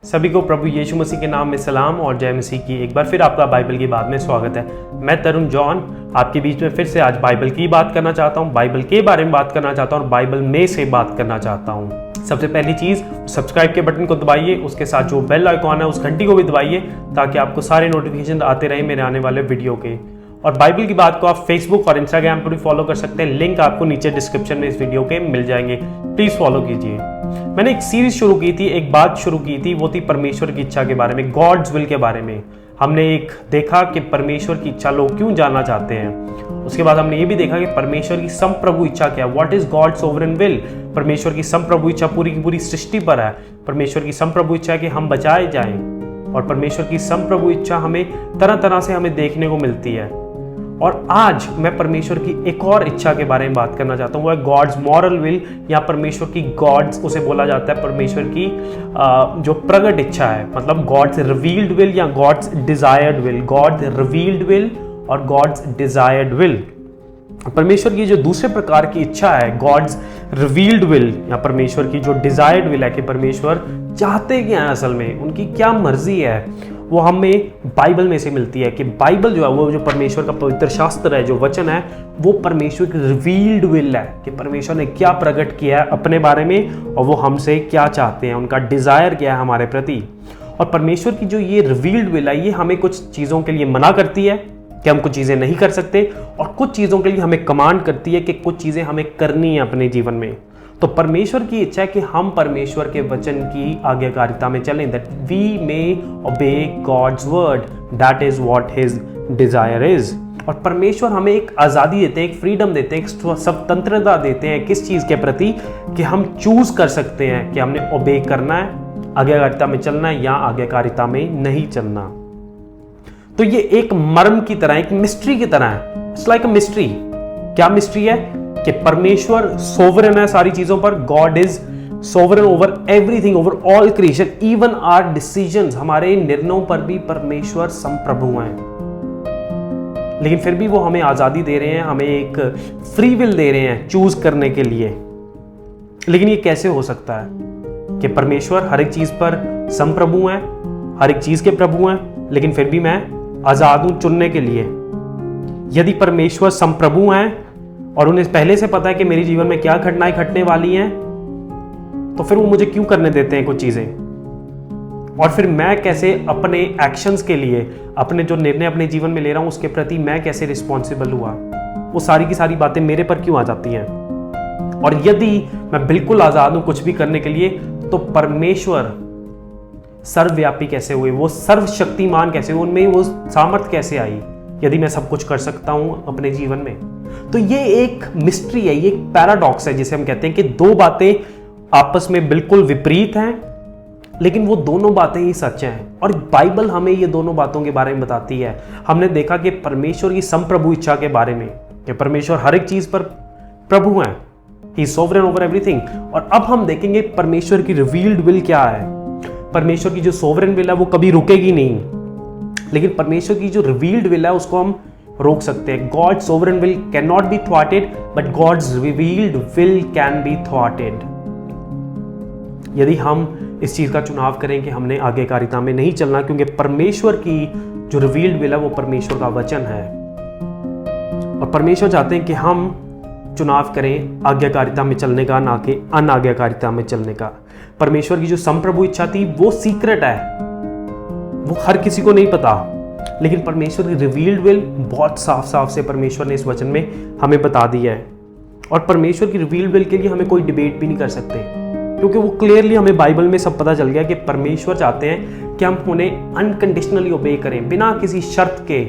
सभी को प्रभु यीशु मसीह के नाम में सलाम और जय मसीह की एक बार फिर आपका बाइबल की बात में स्वागत है। मैं तरुण जॉन आपके बीच में फिर से आज बाइबल की बात करना चाहता हूँ, बाइबल के बारे में बात करना चाहता हूँ और बाइबल में से बात करना चाहता हूँ। सबसे पहली चीज सब्सक्राइब के बटन को दबाइए, उसके साथ जो बेल आइकॉन है उस घंटी को भी दबाइए ताकि आपको सारे नोटिफिकेशन आते रहे मेरे आने वाले वीडियो के। और बाइबल की बात को आप फेसबुक और इंस्टाग्राम पर भी फॉलो कर सकते हैं, लिंक आपको नीचे डिस्क्रिप्शन में इस वीडियो के मिल जाएंगे, प्लीज फॉलो कीजिए। मैंने एक सीरीज शुरू की थी, एक बात शुरू की थी, वो थी परमेश्वर की इच्छा के बारे में, गॉड्स विल के बारे में। हमने एक देखा कि परमेश्वर की इच्छा लोग क्यों जानना चाहते हैं। उसके बाद हमने ये भी देखा कि परमेश्वर की संप्रभु इच्छा क्या है, what is God sovereign will. परमेश्वर की संप्रभु इच्छा पूरी की पूरी सृष्टि पर है। परमेश्वर की संप्रभु इच्छा है कि हम बचाए जाएं और परमेश्वर की संप्रभु इच्छा हमें तरह तरह से हमें देखने को मिलती है। और आज मैं परमेश्वर की एक और इच्छा के बारे में बात करना चाहता हूँ, वो है गॉड्स मॉरल विल या परमेश्वर की गॉड्स उसे बोला जाता है परमेश्वर की जो प्रगट इच्छा है, मतलब गॉड्स रिवील्ड विल या God's desired will. God's revealed will और गॉड्स डिजायर्ड विल। परमेश्वर की जो दूसरे प्रकार की इच्छा है गॉड्स रिवील्ड विल या परमेश्वर की जो डिजायर्ड विल है कि परमेश्वर चाहते क्या है, असल में उनकी क्या मर्जी है, वो हमें बाइबल में से मिलती है। कि बाइबल जो है वो जो परमेश्वर का पवित्र शास्त्र है, जो वचन है, वो परमेश्वर की रिवील्ड विल है कि परमेश्वर ने क्या प्रकट किया है अपने बारे में और वो हमसे क्या चाहते हैं, उनका डिजायर क्या है हमारे प्रति। और परमेश्वर की जो ये रिवील्ड विल है ये हमें कुछ चीज़ों के लिए मना करती है कि हम कुछ चीज़ें नहीं कर सकते और कुछ चीज़ों के लिए हमें कमांड करती है कि कुछ चीज़ें हमें करनी है अपने जीवन में। तो परमेश्वर की इच्छा है कि हम परमेश्वर के वचन की आज्ञाकारिता में चलें, that we may obey God's word, that is what his desire is. और परमेश्वर हमें एक आज़ादी देते हैं, एक फ्रीडम देते हैं, एक स्वतंत्रता देते हैं किस चीज़ के प्रति कि हम चूज कर सकते हैं कि हमने ओबे करना है, आज्ञाकारिता में चलना है या आज्ञाकारिता में नहीं चलना। तो ये एक मर्म की तरह, एक मिस्ट्री की तरह है। It's like a mystery. क्या मिस्ट्री है कि परमेश्वर सोवरेन है सारी चीजों पर। God is sovereign over everything, over all creation, even our decisions, हमारे निर्णयों पर भी परमेश्वर संप्रभु हैं। लेकिन फिर भी वो हमें आजादी दे रहे हैं, हमें एक फ्री विल दे रहे हैं चूज करने के लिए। लेकिन ये कैसे हो सकता है कि परमेश्वर हर एक चीज पर संप्रभु हैं, हर एक चीज के प्रभु हैं, लेकिन फिर भी मैं आजाद हूं चुनने के लिए। यदि परमेश्वर संप्रभु हैं और उन्हें पहले से पता है कि मेरे जीवन में क्या घटनाएं घटने वाली हैं, तो फिर वो मुझे क्यों करने देते हैं कुछ चीजें। और फिर मैं कैसे अपने एक्शंस के लिए, अपने जो निर्णय अपने जीवन में ले रहा हूं उसके प्रति मैं कैसे रिस्पॉन्सिबल हुआ, वो सारी की सारी बातें मेरे पर क्यों आ जाती हैं। और यदि मैं बिल्कुल आजाद हूं कुछ भी करने के लिए, तो परमेश्वर सर्वव्यापी कैसे हुए, वो सर्वशक्तिमान कैसे हुए, उनमें वो सामर्थ्य कैसे आई यदि मैं सब कुछ कर सकता हूं अपने जीवन में। तो ये एक मिस्ट्री है, ये एक पैराडॉक्स है जिसे हम कहते हैं कि दो बातें आपस में बिल्कुल विपरीत हैं, लेकिन वो दोनों बातें ही सच हैं और बाइबल हमें ये दोनों बातों के बारे में बताती है। हमने देखा कि परमेश्वर की संप्रभु इच्छा के बारे में कि परमेश्वर हर एक चीज पर प्रभु हैं, he is sovereign over everything. और अब हम देखेंगे परमेश्वर की रिवील्ड विल क्या है। परमेश्वर की जो सोवरेन विल है वो कभी रुकेगी नहीं, लेकिन परमेश्वर की जो रिवील्ड विल है उसको हम रोक सकते हैं। God sovereign will can not be थ्वाटेड, but God's revealed will can be थ्वाटेड। यदि हम इस चीज का चुनाव करें कि हमने आज्ञाकारिता में नहीं चलना, क्योंकि परमेश्वर की जो रिवील्ड विल है वो परमेश्वर का वचन है और परमेश्वर चाहते हैं कि हम चुनाव करें आज्ञाकारिता में चलने का, ना कि अनाज्ञाकारिता में चलने का। परमेश्वर की जो संप्रभु इच्छा थी वो सीक्रेट है, वो हर किसी को नहीं पता, लेकिन परमेश्वर की रिवील्ड विल बहुत साफ साफ से परमेश्वर ने इस वचन में हमें बता दिया है। और परमेश्वर की रिवील्ड विल के लिए हमें कोई डिबेट भी नहीं कर सकते, क्योंकि वो क्लियरली हमें बाइबल में सब पता चल गया कि परमेश्वर चाहते हैं कि हम उन्हें अनकंडीशनली ओबे करें, बिना किसी शर्त के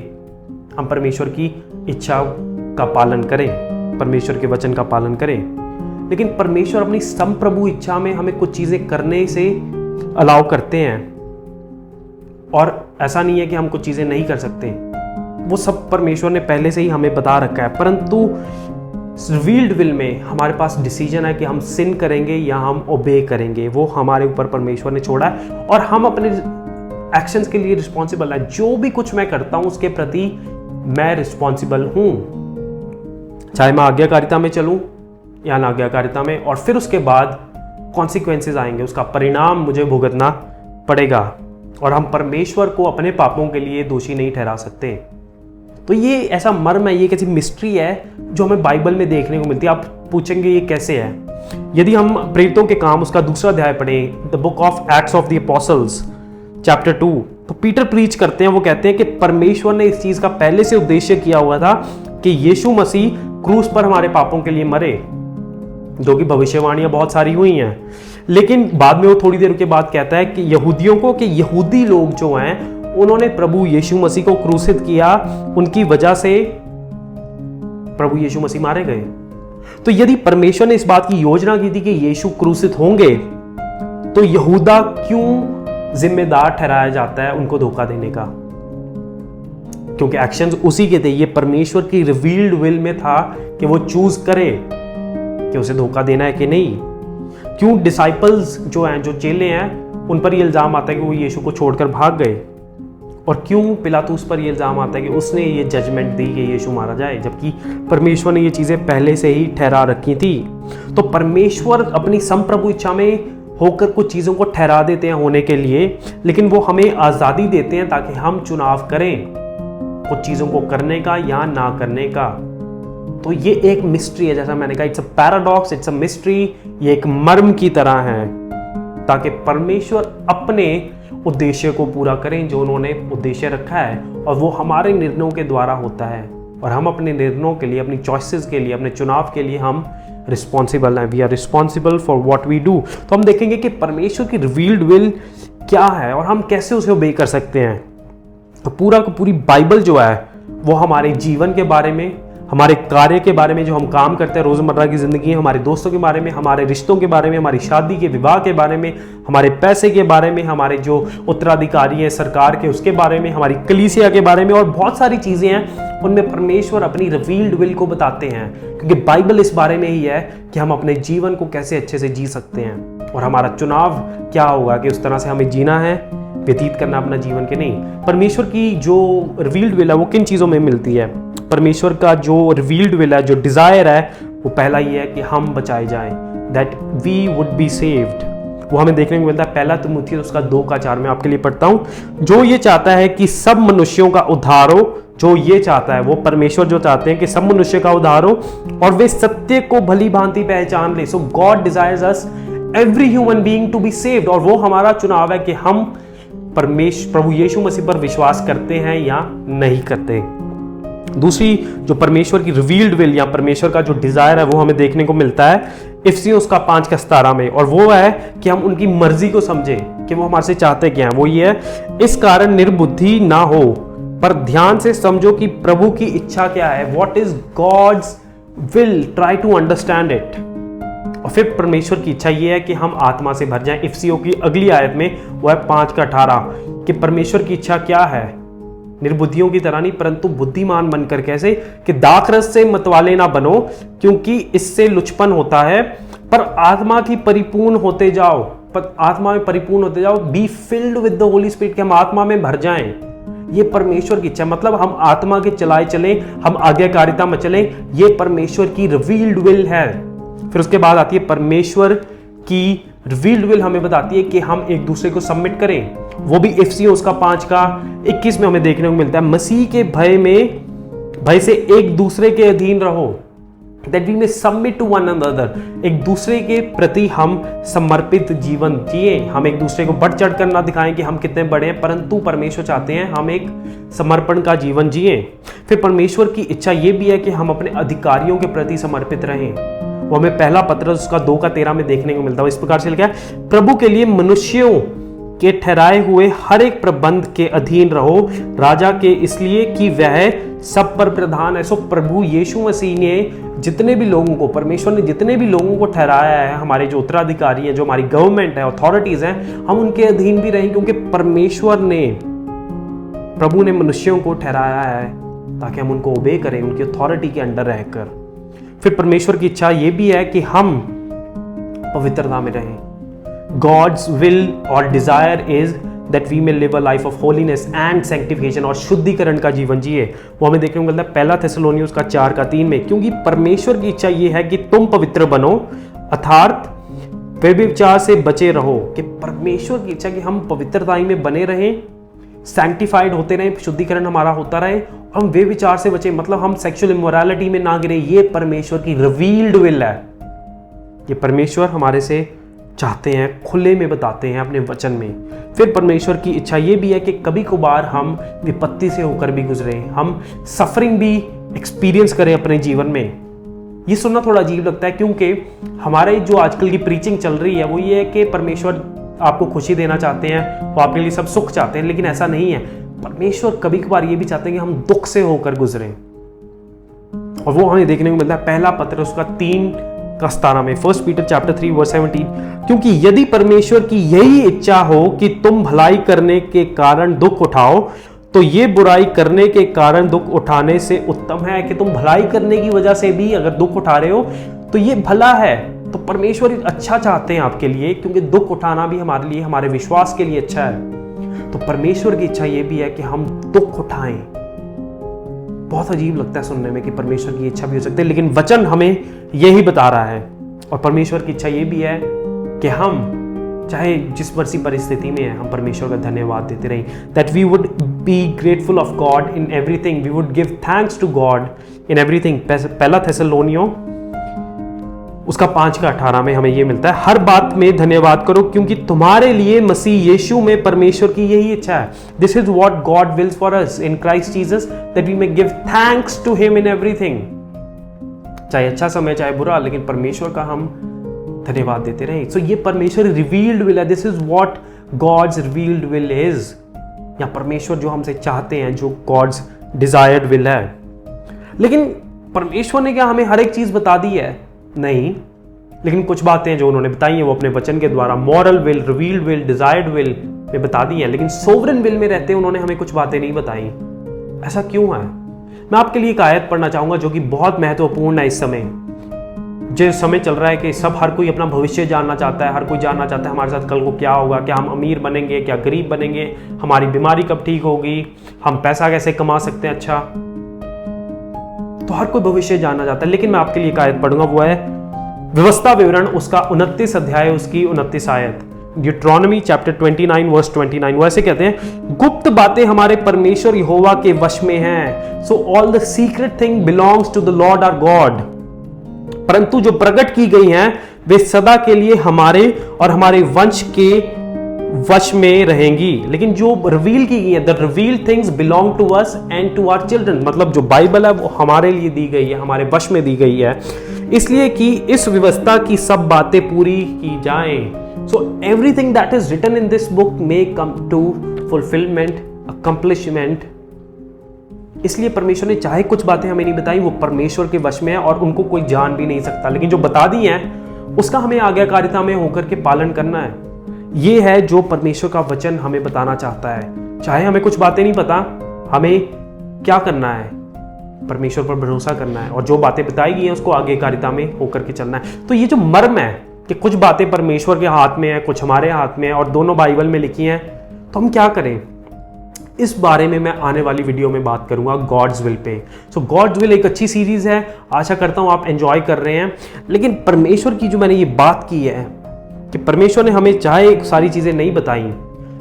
हम परमेश्वर की इच्छा का पालन करें, परमेश्वर के वचन का पालन करें। लेकिन परमेश्वर अपनी संप्रभु इच्छा में हमें कुछ चीजें करने से अलाउ करते हैं और ऐसा नहीं है कि हम कुछ चीजें नहीं कर सकते, वो सब परमेश्वर ने पहले से ही हमें बता रखा है। परंतु रिवील्ड विल में हमारे पास डिसीजन है कि हम सिन करेंगे या हम ओबे करेंगे, वो हमारे ऊपर परमेश्वर ने छोड़ा है और हम अपने एक्शंस के लिए रिस्पॉन्सिबल है। जो भी कुछ मैं करता हूं उसके प्रति मैं रिस्पॉन्सिबल हूं, चाहे मैं आज्ञाकारिता में चलूं या अनाज्ञाकारिता में। और फिर उसके बाद कॉन्सिक्वेंसेज आएंगे, उसका परिणाम मुझे भुगतना पड़ेगा और हम परमेश्वर को अपने पापों के लिए दोषी नहीं ठहरा सकते। तो ये ऐसा मर्म है, ये कैसी मिस्ट्री है जो हमें बाइबल में देखने को मिलती है। आप पूछेंगे ये कैसे है? यदि हम प्रेरितों के काम उसका 2 अध्याय पढ़ें, the book of Acts of the Apostles chapter 2, तो पीटर प्रीच करते हैं, वो कहते हैं कि परमेश्वर ने इस चीज का पहले से उद्देश्य किया हुआ था कि यीशु मसीह क्रूस पर हमारे पापों के लिए मरे, जो कि भविष्यवाणियां बहुत सारी हुई हैं। लेकिन बाद में वो थोड़ी देर के बाद कहता है कि यहूदियों को, कि यहूदी लोग जो हैं उन्होंने प्रभु यीशु मसीह को क्रूसित किया, उनकी वजह से प्रभु यीशु मसीह मारे गए। तो यदि परमेश्वर ने इस बात की योजना की थी कि यीशु क्रूसित होंगे, तो यहूदा क्यों जिम्मेदार ठहराया जाता है उनको धोखा देने का? क्योंकि एक्शंस उसी के थे। ये परमेश्वर की रिवील्ड विल में था कि वो चूज करे कि उसे धोखा देना है कि नहीं। क्यों डिसाइपल्स जो हैं, जो चेले हैं, उन पर ये इल्जाम आता है कि वो यीशु को छोड़कर भाग गए? और क्यों पिलातूस पर ये इल्जाम आता है कि उसने ये जजमेंट दी कि यीशु मारा जाए, जबकि परमेश्वर ने ये चीजें पहले से ही ठहरा रखी थी? तो परमेश्वर अपनी संप्रभु इच्छा में होकर कुछ चीजों को ठहरा देते हैं होने के लिए, लेकिन वो हमें आजादी देते हैं ताकि हम चुनाव करें कुछ चीजों को करने का या ना करने का। तो ये एक मिस्ट्री है, जैसा मैंने कहा, it's a paradox, it's a mystery. ये एक मर्म की तरह है ताकि परमेश्वर अपने उद्देश्य को पूरा करें जो उन्होंने उद्देश्य रखा है, और वो हमारे निर्णयों के द्वारा होता है। और हम अपने निर्णयों के लिए, अपनी चॉइसेस के लिए, अपने चुनाव के लिए हम रिस्पॉन्सिबल हैं। We are responsible for what we do. तो हम देखेंगे कि परमेश्वर की रिवील्ड विल क्या है और हम कैसे उसे ओबे कर सकते हैं। तो पूरी बाइबल जो है वो हमारे जीवन के बारे में, हमारे कार्य के बारे में, जो हम काम करते हैं रोजमर्रा की जिंदगी, हमारे दोस्तों के बारे में, हमारे रिश्तों के बारे में, हमारी शादी के विवाह के बारे में, हमारे पैसे के बारे में, हमारे जो उत्तराधिकारी हैं सरकार के उसके बारे में, हमारी कलीसिया के बारे में, और बहुत सारी चीजें हैं उनमें परमेश्वर अपनी रिवील्ड विल को बताते हैं। क्योंकि बाइबल इस बारे में ही है कि हम अपने जीवन को कैसे अच्छे से जी सकते हैं और हमारा चुनाव क्या होगा कि उस तरह से हमें जीना है, व्यतीत करना अपना जीवन के नहीं। परमेश्वर की जो रिवील्ड विल है वो किन चीज़ों में मिलती है? परमेश्वर का जो रिवील्ड विल है, जो डिज़ायर है, वो पहला ये है कि हम बचाए जाएं, that we would be saved. वो हमें देखने को मिलता है 1 तिमुथियुस उसका 2:4 में आपके लिए पढ़ता हूँ। जो ये चाहता है कि सब मनुष्यों का उद्धार हो, जो ये चाहता है, वो परमेश्वर जो चाहते हैं कि सब मनुष्य का उद्धार हो और वे सत्य को भली भांति पहचान ले। So God desires us every human being to be saved. और वो हमारा चुनाव है कि हम प्रभु यीशु मसीह पर विश्वास करते हैं या नहीं करते। दूसरी जो परमेश्वर की रिवील्ड विल या परमेश्वर का जो डिजायर है वो हमें देखने को मिलता है इफिसियों उसका 5:17 में, और वो है कि हम उनकी मर्जी को समझें कि वो हमारे से चाहते क्या हैं। वो ये है, इस कारण निर्बुद्धि ना हो पर ध्यान से समझो कि प्रभु की इच्छा क्या है। What is God's will, try to understand it. और फिर परमेश्वर की इच्छा ये है कि हम आत्मा से भर जाएं। इफिसियों की अगली आयत में वो है 5:18 कि परमेश्वर की इच्छा क्या है, निर्बुद्धियों की तरह नहीं परंतु बुद्धिमान बनकर। कैसे? कि दाखरस से मतवाले ना बनो क्योंकि इससे लुचपन होता है, पर आत्मा की परिपूर्ण होते जाओ, पर आत्मा में परिपूर्ण होते जाओ। Be filled with the Holi spirit, कि हम आत्मा में भर जाएं। ये परमेश्वर की इच्छा, मतलब हम आत्मा के चलाए चले, हम आज्ञाकारिता में चले। ये परमेश्वर की रिवील्ड विल है। फिर उसके बाद आती है परमेश्वर की रिवील्ड विल, हमें बताती है कि हम एक दूसरे को सबमिट करें। वो भी इफिसियों उसका 5:21 में हमें देखने को मिलता है, मसीह के भय से एक दूसरे के अधीन रहो, that we may submit to one another. एक दूसरे के प्रति हम समर्पित जीवन जिए। हम एक दूसरे को बढ़ चढ़ कर ना दिखाएं कि हम कितने बड़े हैं, परंतु परमेश्वर चाहते हैं हम एक समर्पण का जीवन जिए। फिर परमेश्वर की इच्छा ये भी है कि हम अपने अधिकारियों के प्रति समर्पित रहें। वो हमें 1 पत्रस उसका 2:13 में देखने को मिलता है। इस प्रकार से लिखा है, प्रभु के लिए मनुष्यों के ठहराए हुए हर एक प्रबंध के अधीन रहो, राजा के, इसलिए कि वह सब पर प्रधान है। सो प्रभु यीशु मसीह ने जितने भी लोगों को, परमेश्वर ने जितने भी लोगों को ठहराया है, हमारे जो उत्तराधिकारी हैं, जो हमारी गवर्नमेंट है, अथॉरिटीज हैं, हम उनके अधीन भी रहें, क्योंकि परमेश्वर ने, प्रभु ने मनुष्यों को ठहराया है ताकि हम उनको ओबे करें, उनकी अथॉरिटी के अंडर रहकर। फिर परमेश्वर की इच्छा ये भी है कि हम पवित्रता में रहें। God's will or desire is that we may live a life of holiness and sanctification, और शुद्धिकरण का जीवन जिए। वो हमें देखने को मिलता है 1 थिस्सलुनीयुस का 4:3 में, क्योंकि परमेश्वर की इच्छा ये है कि तुम पवित्र बनो, अर्थात वे विचार से बचे रहो, कि परमेश्वर की इच्छा कि हम पवित्रताई में बने रहें, सैंक्टिफाइड होते रहें, शुद्धिकरण हमारा होता रहे, और हम वे विचार से बचे, मतलब हम सेक्सुअल इमोरलिटी में ना गिरे। ये परमेश्वर की रिवील्ड विल है। ये परमेश्वर हमारे से चाहते हैं, खुले में बताते हैं अपने वचन में। फिर परमेश्वर की इच्छा ये भी है कि कभी कभार हम विपत्ति से होकर भी गुजरे, हम सफरिंग भी एक्सपीरियंस करें अपने जीवन में। ये सुनना थोड़ा अजीब लगता है, क्योंकि हमारे जो आजकल की प्रीचिंग चल रही है वो ये है कि परमेश्वर आपको खुशी देना चाहते हैं, वो आपके लिए सब सुख चाहते हैं, लेकिन ऐसा नहीं है। परमेश्वर कभी कभार ये भी चाहते हैं कि हम दुख से होकर गुजरें, और वो हमें देखने को मिलता है पहला पत्र उसका 3:17 में, 1 पीटर चैप्टर 3 वर्स 17। क्योंकि यदि परमेश्वर की यही इच्छा हो कि तुम भलाई करने के कारण दुख उठाओ, तो ये बुराई करने के कारण दुख उठाने से उत्तम है। कि तुम भलाई करने की वजह से भी अगर दुख उठा रहे हो तो ये भला है। तो परमेश्वर अच्छा चाहते हैं आपके लिए, क्योंकि दुख उठाना भी हमारे लिए, हमारे विश्वास के लिए अच्छा है। तो परमेश्वर की इच्छा ये भी है कि हम दुख उठाएं। बहुत अजीब लगता है सुनने में कि परमेश्वर की इच्छा भी हो सकती है, लेकिन वचन हमें यही बता रहा है। और परमेश्वर की इच्छा ये भी है कि हम चाहे जिस मर्जी परिस्थिति में है, हम परमेश्वर का धन्यवाद देते रहें। That we would be grateful of God in everything, we would give thanks to God in everything. पहला थेसलोनियों उसका 5:18 में हमें ये मिलता है, हर बात में धन्यवाद करो, क्योंकि तुम्हारे लिए मसीह यीशु में परमेश्वर की यही इच्छा है। This is what God wills for us in Christ Jesus, that we may give thanks to him in everything. चाहे अच्छा समय चाहे बुरा, लेकिन परमेश्वर का हम धन्यवाद देते रहें। सो ये परमेश्वर रिवील्ड विल है। This is what God's revealed will is, या परमेश्वर जो हमसे चाहते हैं, जो गॉड्स डिजायर्ड विल है। लेकिन परमेश्वर ने क्या हमें हर एक चीज बता दी है? नहीं, लेकिन कुछ बातें जो उन्होंने बताई हैं वो अपने वचन के द्वारा moral will, revealed will, desired will में बता दी है। लेकिन सोवरेन विल में रहते उन्होंने हमें कुछ बातें नहीं बताई। ऐसा क्यों है? मैं आपके लिए एक आयत पढ़ना चाहूंगा जो कि बहुत महत्वपूर्ण है इस समय। जो समय चल रहा है कि सब हर कोई अपना भविष्य जानना चाहता है, हर कोई जानना चाहता है हमारे साथ कल को क्या होगा, क्या हम अमीर बनेंगे, क्या गरीब बनेंगे, हमारी बीमारी कब ठीक होगी, हम पैसा कैसे कमा सकते हैं। अच्छा, तो हर कोई भविष्य जानना चाहता है। लेकिन मैं आपके लिए एक आयत पढ़ूंगा, वो है व्यवस्था विवरण उसका 29 अध्याय उसकी 29 आयत, ड्यूट्रॉनमी चैप्टर 29 वर्स 29। वो ऐसे कहते हैं, गुप्त बातें हमारे परमेश्वर यहोवा के वश में हैं, so all the secret thing belongs to the Lord our God. परंतु जो प्रकट की गई हैं वे सदा के लिए हमारे और हमारे वंश के वश में रहेंगी। लेकिन जो रिवील की गई है, the revealed things belong to us and to our children, मतलब जो बाइबल है वो हमारे लिए दी गई है, हमारे वश में दी गई है, इसलिए कि इस व्यवस्था की सब बातें पूरी की जाएं। So everything that is written in this book may come to fulfilment, accomplishment. इसलिए परमेश्वर ने चाहे कुछ बातें हमें नहीं बताई, वो परमेश्वर के वश में है और उनको कोई जान भी नहीं सकता। लेकिन जो बता दी हैं उसका हमें आज्ञाकारिता में होकर के पालन करना है। ये है जो परमेश्वर का वचन हमें बताना चाहता है। चाहे हमें कुछ बातें नहीं पता, हमें क्या करना है? परमेश्वर पर भरोसा करना है और जो बातें बताई गई हैं उसको आज्ञाकारिता में होकर के चलना है। तो ये जो मर्म है कि कुछ बातें परमेश्वर के हाथ में है, कुछ हमारे हाथ में है और दोनों बाइबल में लिखी हैं, तो हम क्या करें? इस बारे में मैं आने वाली वीडियो में बात करूंगा, God's will pay. So God's will एक अच्छी सीरीज है, आशा करता हूं आप एंजॉय कर रहे हैं। लेकिन परमेश्वर की जो मैंने ये बात की है कि परमेश्वर ने हमें चाहे सारी चीजें नहीं बताई,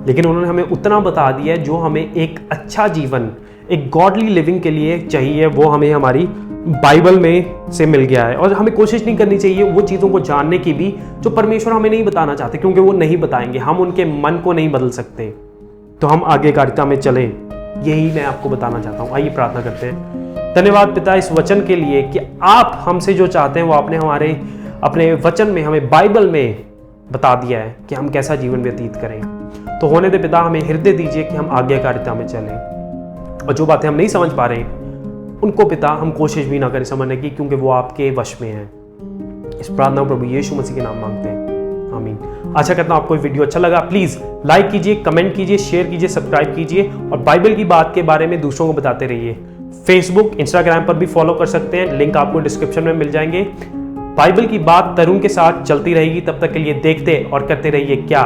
लेकिन उन्होंने हमें उतना बता दिया है जो हमें एक अच्छा जीवन, एक गॉडली लिविंग के लिए चाहिए, वो हमें हमारी बाइबल में से मिल गया है। और हमें कोशिश नहीं करनी चाहिए वो चीज़ों को जानने की भी जो परमेश्वर हमें नहीं बताना चाहते, क्योंकि वो नहीं बताएंगे, हम उनके मन को नहीं बदल सकते। तो हम आज्ञाकारिता में चलें, यही मैं आपको बताना चाहता हूँ। आइए प्रार्थना करते हैं। धन्यवाद पिता इस वचन के लिए कि आप हमसे जो चाहते हैं वो आपने हमारे अपने वचन में, हमें बाइबल में बता दिया है कि हम कैसा जीवन व्यतीत करें। तो होने दे पिता, हमें हृदय दीजिए कि हम आज्ञाकारिता में चलें, और जो बातें हम नहीं समझ पा रहे उनको पिता हम कोशिश भी ना करें समझने की, क्योंकि वो आपके वश में है। इस प्रार्थना प्रभु यीशु मसीह के नाम मांगते हैं, आमीन। आशा करता हूं आपको वीडियो अच्छा लगा। प्लीज लाइक कीजिए, कमेंट कीजिए, शेयर कीजिए, सब्सक्राइब कीजिए और बाइबल की बात के बारे में दूसरों को बताते रहिए। फेसबुक, इंस्टाग्राम पर भी फॉलो कर सकते हैं, लिंक आपको डिस्क्रिप्शन में मिल जाएंगे। बाइबल की बात तरुण के साथ चलती रहेगी, तब तक के लिए देखते और करते रहिए क्या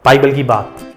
बाइबल की बात।